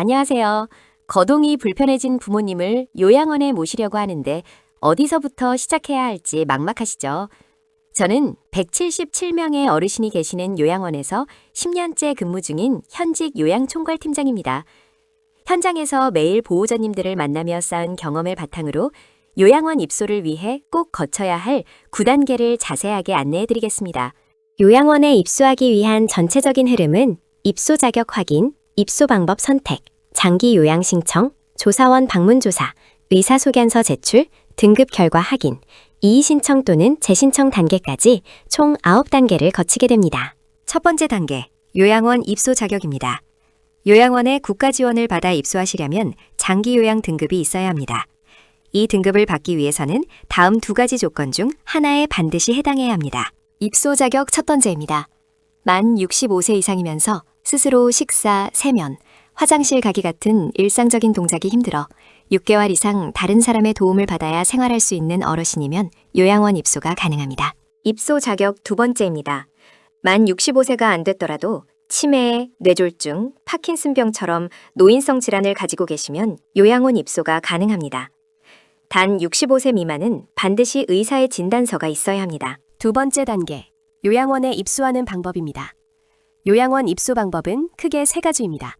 안녕하세요. 거동이 불편해진 부모님을 요양원에 모시려고 하는데 어디서부터 시작해야 할지 막막하시죠? 저는 177명의 어르신이 계시는 요양원에서 10년째 근무 중인 현직 요양총괄팀장입니다. 현장에서 매일 보호자님들을 만나며 쌓은 경험을 바탕으로 요양원 입소를 위해 꼭 거쳐야 할 9단계를 자세하게 안내해드리겠습니다. 요양원에 입소하기 위한 전체적인 흐름은 입소 자격 확인, 입소 방법 선택, 장기 요양 신청, 조사원 방문 조사, 의사소견서 제출, 등급 결과 확인, 이의 신청 또는 재신청 단계까지 총 9단계를 거치게 됩니다. 첫 번째 단계, 요양원 입소 자격입니다. 요양원에 국가 지원을 받아 입소하시려면 장기 요양 등급이 있어야 합니다. 이 등급을 받기 위해서는 다음 두 가지 조건 중 하나에 반드시 해당해야 합니다. 입소 자격 첫 번째입니다. 만 65세 이상이면서 스스로 식사, 세면, 화장실 가기 같은 일상적인 동작이 힘들어 6개월 이상 다른 사람의 도움을 받아야 생활할 수 있는 어르신이면 요양원 입소가 가능합니다. 입소 자격 두 번째입니다. 만 65세가 안 됐더라도 치매, 뇌졸중, 파킨슨병처럼 노인성 질환을 가지고 계시면 요양원 입소가 가능합니다. 단 65세 미만은 반드시 의사의 진단서가 있어야 합니다. 두 번째 단계, 요양원에 입소하는 방법입니다. 요양원 입소 방법은 크게 세 가지입니다.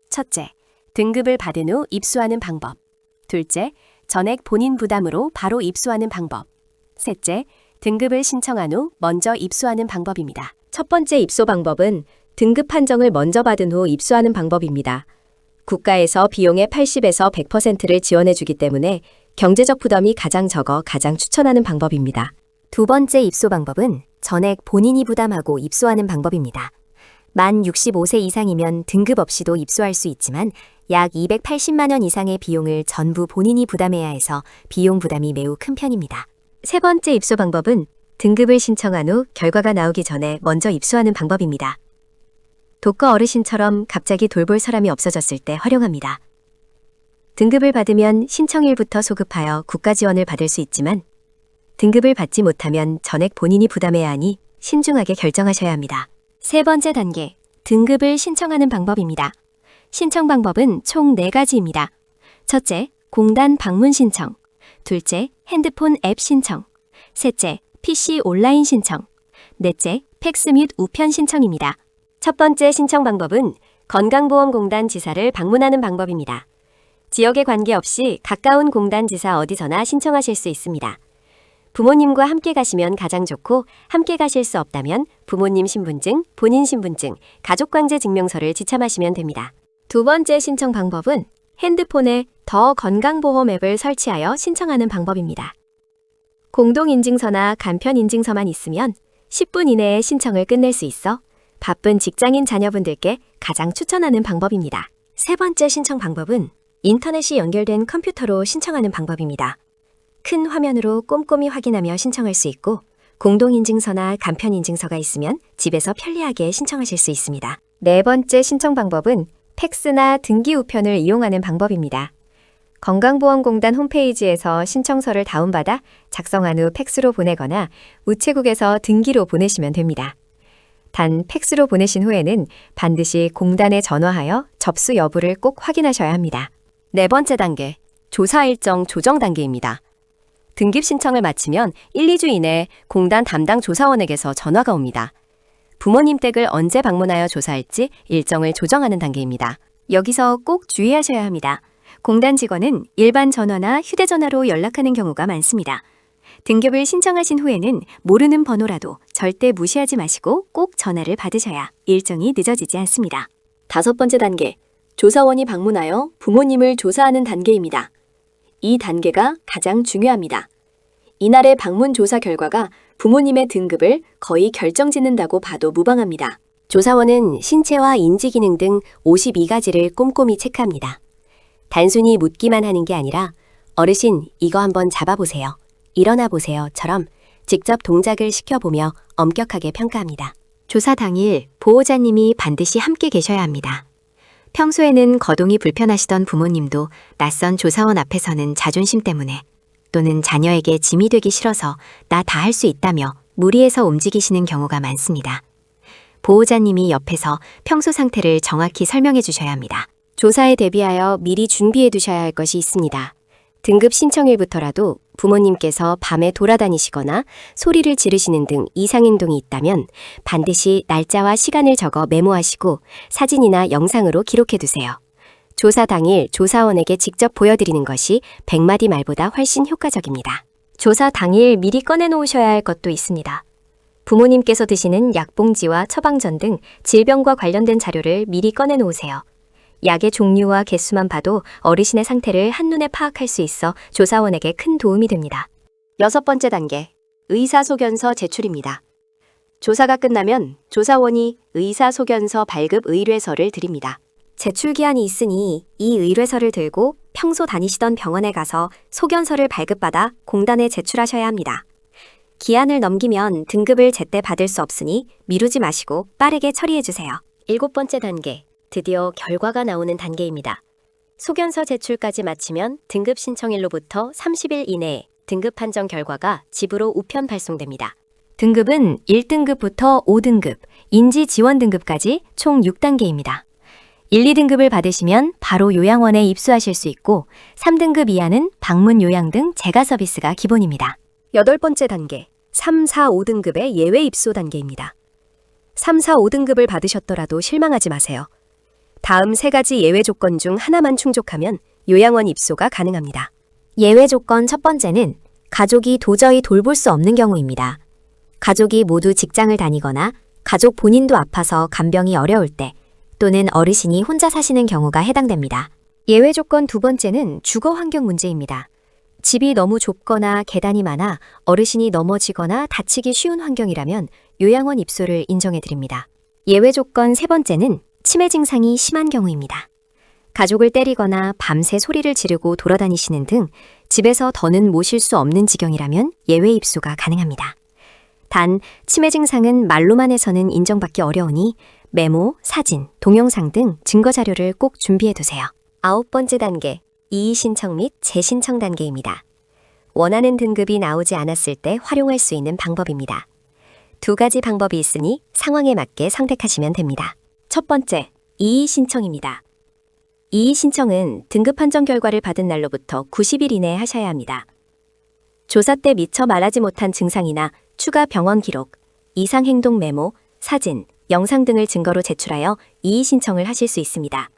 첫째, 등급을 받은 후 입소하는 방법. 둘째, 전액 본인 부담으로 바로 입소하는 방법. 셋째, 등급을 신청한 후 먼저 입소하는 방법입니다. 첫 번째 입소 방법은 등급 판정을 먼저 받은 후 입소하는 방법입니다. 국가에서 비용의 80에서 100%를 지원해주기 때문에 경제적 부담이 가장 적어 가장 추천하는 방법입니다. 두 번째 입소 방법은 전액 본인이 부담하고 입소하는 방법입니다. 만 65세 이상이면 등급 없이도 입소할 수 있지만 약 280만 원 이상의 비용을 전부 본인이 부담해야 해서 비용 부담이 매우 큰 편입니다. 세 번째 입소 방법은 등급을 신청한 후 결과가 나오기 전에 먼저 입소하는 방법입니다. 독거 어르신처럼 갑자기 돌볼 사람이 없어졌을 때 활용합니다. 등급을 받으면 신청일부터 소급하여 국가 지원을 받을 수 있지만 등급을 받지 못하면 전액 본인이 부담해야 하니 신중하게 결정하셔야 합니다. 세 번째 단계, 등급을 신청하는 방법입니다. 신청 방법은 총 4가지입니다. 첫째, 공단 방문 신청. 둘째, 핸드폰 앱 신청. 셋째, PC 온라인 신청. 넷째, 팩스 및 우편 신청입니다. 첫 번째 신청 방법은 건강보험공단 지사를 방문하는 방법입니다. 지역에 관계없이 가까운 공단 지사 어디서나 신청하실 수 있습니다. 부모님과 함께 가시면 가장 좋고 함께 가실 수 없다면 부모님 신분증, 본인 신분증, 가족관계 증명서를 지참하시면 됩니다. 두 번째 신청 방법은 핸드폰에 더 건강보험 앱을 설치하여 신청하는 방법입니다. 공동인증서나 간편인증서만 있으면 10분 이내에 신청을 끝낼 수 있어 바쁜 직장인 자녀분들께 가장 추천하는 방법입니다. 세 번째 신청 방법은 인터넷이 연결된 컴퓨터로 신청하는 방법입니다. 큰 화면으로 꼼꼼히 확인하며 신청할 수 있고 공동인증서나 간편인증서가 있으면 집에서 편리하게 신청하실 수 있습니다. 네 번째 신청 방법은 팩스나 등기 우편을 이용하는 방법입니다. 건강보험공단 홈페이지에서 신청서를 다운받아 작성한 후 팩스로 보내거나 우체국에서 등기로 보내시면 됩니다. 단 팩스로 보내신 후에는 반드시 공단에 전화하여 접수 여부를 꼭 확인하셔야 합니다. 네 번째 단계, 조사 일정 조정 단계입니다. 등급 신청을 마치면 1, 2주 이내에 공단 담당 조사원에게서 전화가 옵니다. 부모님 댁을 언제 방문하여 조사할지 일정을 조정하는 단계입니다. 여기서 꼭 주의하셔야 합니다. 공단 직원은 일반 전화나 휴대전화로 연락하는 경우가 많습니다. 등급을 신청하신 후에는 모르는 번호라도 절대 무시하지 마시고 꼭 전화를 받으셔야 일정이 늦어지지 않습니다. 다섯 번째 단계, 조사원이 방문하여 부모님을 조사하는 단계입니다. 이 단계가 가장 중요합니다. 이날의 방문 조사 결과가 부모님의 등급을 거의 결정짓는다고 봐도 무방합니다. 조사원은 신체와 인지 기능 등 52가지를 꼼꼼히 체크합니다. 단순히 묻기만 하는 게 아니라 어르신 이거 한번 잡아보세요, 일어나 보세요처럼 직접 동작을 시켜보며 엄격하게 평가합니다. 조사 당일 보호자님이 반드시 함께 계셔야 합니다. 평소에는 거동이 불편하시던 부모님도 낯선 조사원 앞에서는 자존심 때문에 또는 자녀에게 짐이 되기 싫어서 나 다 할 수 있다며 무리해서 움직이시는 경우가 많습니다. 보호자님이 옆에서 평소 상태를 정확히 설명해 주셔야 합니다. 조사에 대비하여 미리 준비해 두셔야 할 것이 있습니다. 등급 신청일부터라도 부모님께서 밤에 돌아다니시거나 소리를 지르시는 등 이상행동이 있다면 반드시 날짜와 시간을 적어 메모하시고 사진이나 영상으로 기록해 두세요. 조사 당일 조사원에게 직접 보여드리는 것이 100마디 말보다 훨씬 효과적입니다. 조사 당일 미리 꺼내 놓으셔야 할 것도 있습니다. 부모님께서 드시는 약봉지와 처방전 등 질병과 관련된 자료를 미리 꺼내 놓으세요. 약의 종류와 개수만 봐도 어르신의 상태를 한눈에 파악할 수 있어 조사원에게 큰 도움이 됩니다. 6번째 단계, 의사소견서 제출입니다. 조사가 끝나면 조사원이 의사소견서 발급 의뢰서를 드립니다. 제출 기한이 있으니 이 의뢰서를 들고 평소 다니시던 병원에 가서 소견서를 발급받아 공단에 제출하셔야 합니다. 기한을 넘기면 등급을 제때 받을 수 없으니 미루지 마시고 빠르게 처리해주세요. 7번째 단계, 드디어 결과가 나오는 단계입니다. 소견서 제출까지 마치면 등급 신청일로부터 30일 이내에 등급 판정 결과가 집으로 우편 발송됩니다. 등급은 1등급부터 5등급, 인지 지원 등급까지 총 6단계입니다. 1, 2등급을 받으시면 바로 요양원에 입소하실 수 있고 3등급 이하는 방문 요양 등 재가 서비스가 기본입니다. 8번째 단계, 3, 4, 5등급의 예외 입소 단계입니다. 3, 4, 5등급을 받으셨더라도 실망하지 마세요. 다음 3가지 예외 조건 중 하나만 충족하면 요양원 입소가 가능합니다. 예외 조건 첫 번째는 가족이 도저히 돌볼 수 없는 경우입니다. 가족이 모두 직장을 다니거나 가족 본인도 아파서 간병이 어려울 때 또는 어르신이 혼자 사시는 경우가 해당됩니다. 예외 조건 두 번째는 주거 환경 문제입니다. 집이 너무 좁거나 계단이 많아 어르신이 넘어지거나 다치기 쉬운 환경이라면 요양원 입소를 인정해 드립니다. 예외 조건 세 번째는 치매 증상이 심한 경우입니다. 가족을 때리거나 밤새 소리를 지르고 돌아다니시는 등 집에서 더는 모실 수 없는 지경이라면 예외 입소가 가능합니다. 단, 치매 증상은 말로만 해서는 인정받기 어려우니 메모, 사진, 동영상 등 증거 자료를 꼭 준비해 두세요. 9번째 단계, 이의 신청 및 재신청 단계입니다. 원하는 등급이 나오지 않았을 때 활용할 수 있는 방법입니다. 2가지 방법이 있으니 상황에 맞게 선택하시면 됩니다. 첫 번째, 이의 신청입니다. 이의 신청은 등급 판정 결과를 받은 날로부터 90일 이내에 하셔야 합니다. 조사 때 미처 말하지 못한 증상이나 추가 병원 기록, 이상 행동 메모, 사진, 영상 등을 증거로 제출하여 이의 신청을 하실 수 있습니다.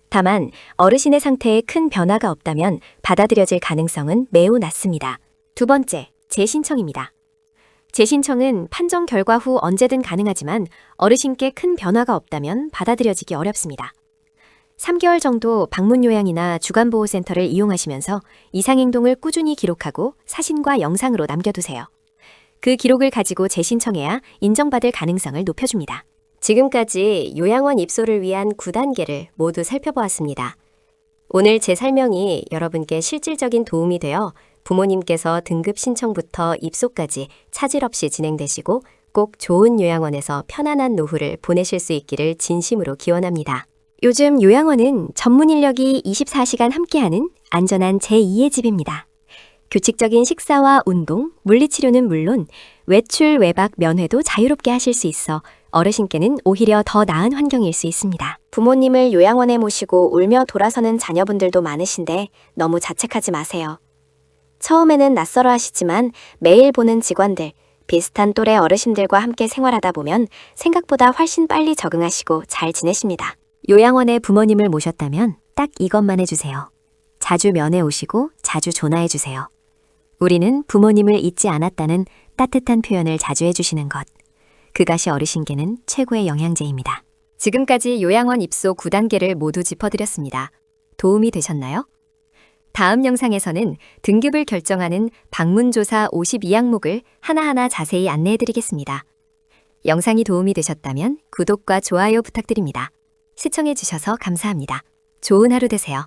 다만 어르신의 상태에 큰 변화가 없다면 받아들여질 가능성은 매우 낮습니다. 2번째, 재신청입니다. 재신청은 판정 결과 후 언제든 가능하지만 어르신께 큰 변화가 없다면 받아들여지기 어렵습니다. 3개월 정도 방문 요양이나 주간보호센터를 이용하시면서 이상행동을 꾸준히 기록하고 사진과 영상으로 남겨두세요. 그 기록을 가지고 재신청해야 인정받을 가능성을 높여줍니다. 지금까지 요양원 입소를 위한 9단계를 모두 살펴보았습니다. 오늘 제 설명이 여러분께 실질적인 도움이 되어 부모님께서 등급 신청부터 입소까지 차질 없이 진행되시고 꼭 좋은 요양원에서 편안한 노후를 보내실 수 있기를 진심으로 기원합니다. 요즘 요양원은 전문 인력이 24시간 함께하는 안전한 제2의 집입니다. 규칙적인 식사와 운동, 물리치료는 물론 외출, 외박, 면회도 자유롭게 하실 수 있어 어르신께는 오히려 더 나은 환경일 수 있습니다. 부모님을 요양원에 모시고 울며 돌아서는 자녀분들도 많으신데 너무 자책하지 마세요. 처음에는 낯설어 하시지만 매일 보는 직원들, 비슷한 또래 어르신들과 함께 생활하다 보면 생각보다 훨씬 빨리 적응하시고 잘 지내십니다. 요양원에 부모님을 모셨다면 딱 이것만 해주세요. 자주 면회 오시고 자주 전화해주세요. 우리는 부모님을 잊지 않았다는 따뜻한 표현을 자주 해주시는 것. 그것이 어르신께는 최고의 영양제입니다. 지금까지 요양원 입소 9단계를 모두 짚어드렸습니다. 도움이 되셨나요? 다음 영상에서는 등급을 결정하는 방문조사 52항목을 하나하나 자세히 안내해드리겠습니다. 영상이 도움이 되셨다면 구독과 좋아요 부탁드립니다. 시청해주셔서 감사합니다. 좋은 하루 되세요.